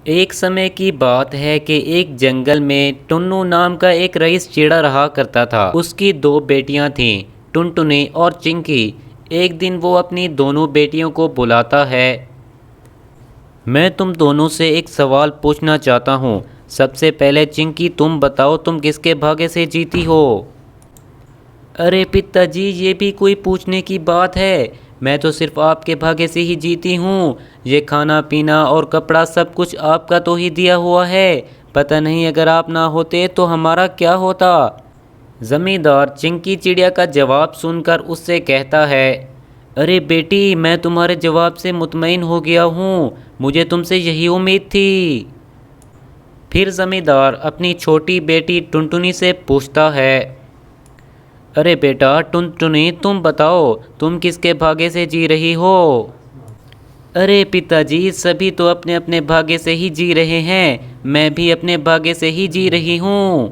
एक समय की बात है कि एक जंगल में टुन्नू नाम का एक रईस चिड़ा रहा करता था। उसकी दो बेटियां थीं, टुनटुनी और चिंकी। एक दिन वो अपनी दोनों बेटियों को बुलाता है। मैं तुम दोनों से एक सवाल पूछना चाहता हूँ। सबसे पहले चिंकी, तुम बताओ, तुम किसके भाग्य से जीती हो? अरे पिताजी, ये भी कोई पूछने की बात है? मैं तो सिर्फ आपके भाग्य से ही जीती हूँ। ये खाना पीना और कपड़ा सब कुछ आपका तो ही दिया हुआ है। पता नहीं अगर आप ना होते तो हमारा क्या होता। जमींदार चिंकी चिड़िया का जवाब सुनकर उससे कहता है, अरे बेटी, मैं तुम्हारे जवाब से मुतमईन हो गया हूँ। मुझे तुमसे यही उम्मीद थी। फिर जमींदार अपनी छोटी बेटी टुनटुनी से पूछता है, अरे बेटा टुनटुनी, तुम बताओ, तुम किसके भाग्य से जी रही हो? अरे पिताजी, सभी तो अपने अपने भाग्य से ही जी रहे हैं। मैं भी अपने भाग्य से ही जी रही हूँ।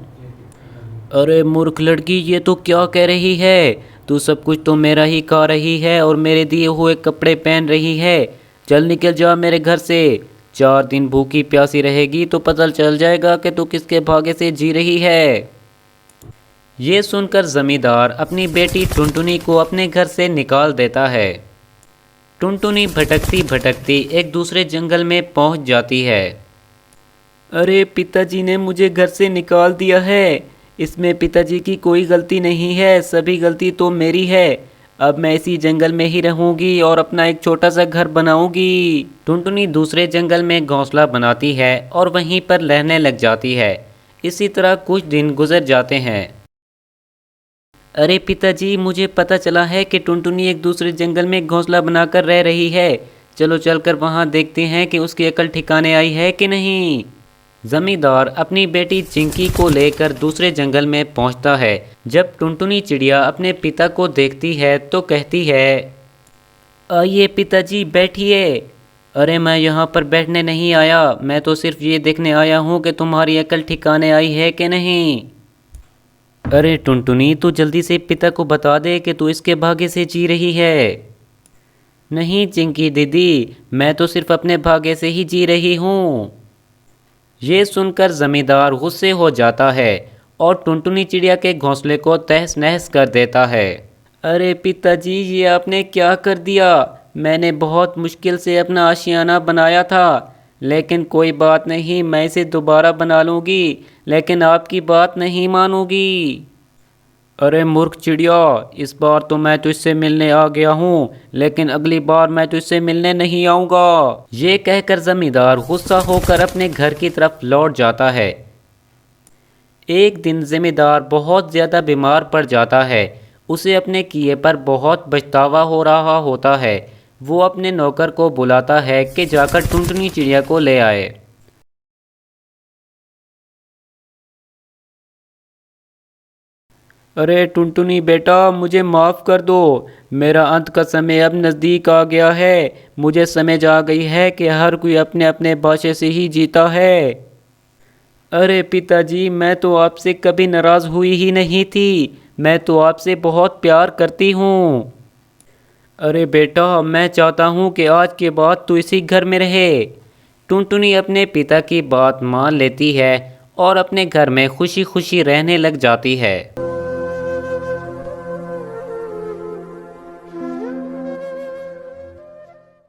अरे मूर्ख लड़की, ये तो क्या कह रही है? तू सब कुछ तो मेरा ही खा रही है और मेरे दिए हुए कपड़े पहन रही है। चल निकल जा मेरे घर से। 4 दिन भूखी प्यासी रहेगी तो पता चल जाएगा कि तू किसके भाग्य से जी रही है। ये सुनकर जमींदार अपनी बेटी टुनटुनी को अपने घर से निकाल देता है। टुनटुनी भटकती भटकती एक दूसरे जंगल में पहुंच जाती है। अरे पिताजी ने मुझे घर से निकाल दिया है। इसमें पिताजी की कोई गलती नहीं है, सभी गलती तो मेरी है। अब मैं इसी जंगल में ही रहूंगी और अपना एक छोटा सा घर बनाऊंगी। टुनटुनी दूसरे जंगल में घोंसला बनाती है और वहीं पर रहने लग जाती है। इसी तरह कुछ दिन गुजर जाते हैं। अरे पिताजी, मुझे पता चला है कि टुनटुनी एक दूसरे जंगल में घोंसला बनाकर रह रही है। चलो चलकर वहां देखते हैं कि उसकी अकल ठिकाने आई है कि नहीं। जमींदार अपनी बेटी चिंकी को लेकर दूसरे जंगल में पहुंचता है। जब टुनटुनी चिड़िया अपने पिता को देखती है तो कहती है, आइए पिताजी, बैठिए। अरे मैं यहाँ पर बैठने नहीं आया, मैं तो सिर्फ ये देखने आया हूँ कि तुम्हारी अकल ठिकाने आई है कि नहीं। अरे टुनटुनी, तू जल्दी से पिता को बता दे कि तू इसके भाग्य से जी रही है। नहीं चिंकी दीदी, मैं तो सिर्फ अपने भाग्य से ही जी रही हूँ। ये सुनकर जमींदार गुस्से हो जाता है और टुनटुनी चिड़िया के घोंसले को तहस नहस कर देता है। अरे पिताजी, ये आपने क्या कर दिया? मैंने बहुत मुश्किल से अपना आशियाना बनाया था। लेकिन कोई बात नहीं, मैं इसे दोबारा बना लूँगी, लेकिन आपकी बात नहीं मानूंगी। अरे मूर्ख चिड़िया, इस बार तो मैं तुझसे मिलने आ गया हूँ, लेकिन अगली बार मैं तुझसे मिलने नहीं आऊँगा। ये कहकर जमींदार गुस्सा होकर अपने घर की तरफ लौट जाता है। एक दिन जमींदार बहुत ज़्यादा बीमार पड़ जाता है। उसे अपने किए पर बहुत पछतावा हो रहा होता है। वो अपने नौकर को बुलाता है कि जाकर टुनटुनी चिड़िया को ले आए। अरे टुनटुनी बेटा, मुझे माफ़ कर दो। मेरा अंत का समय अब नज़दीक आ गया है। मुझे समझ आ गई है कि हर कोई अपने अपने भाषा से ही जीता है। अरे पिताजी, मैं तो आपसे कभी नाराज़ हुई ही नहीं थी। मैं तो आपसे बहुत प्यार करती हूँ। अरे बेटा, मैं चाहता हूँ कि आज के बाद तू इसी घर में रहे। टुनटुनी अपने पिता की बात मान लेती है और अपने घर में खुशी खुशी रहने लग जाती है।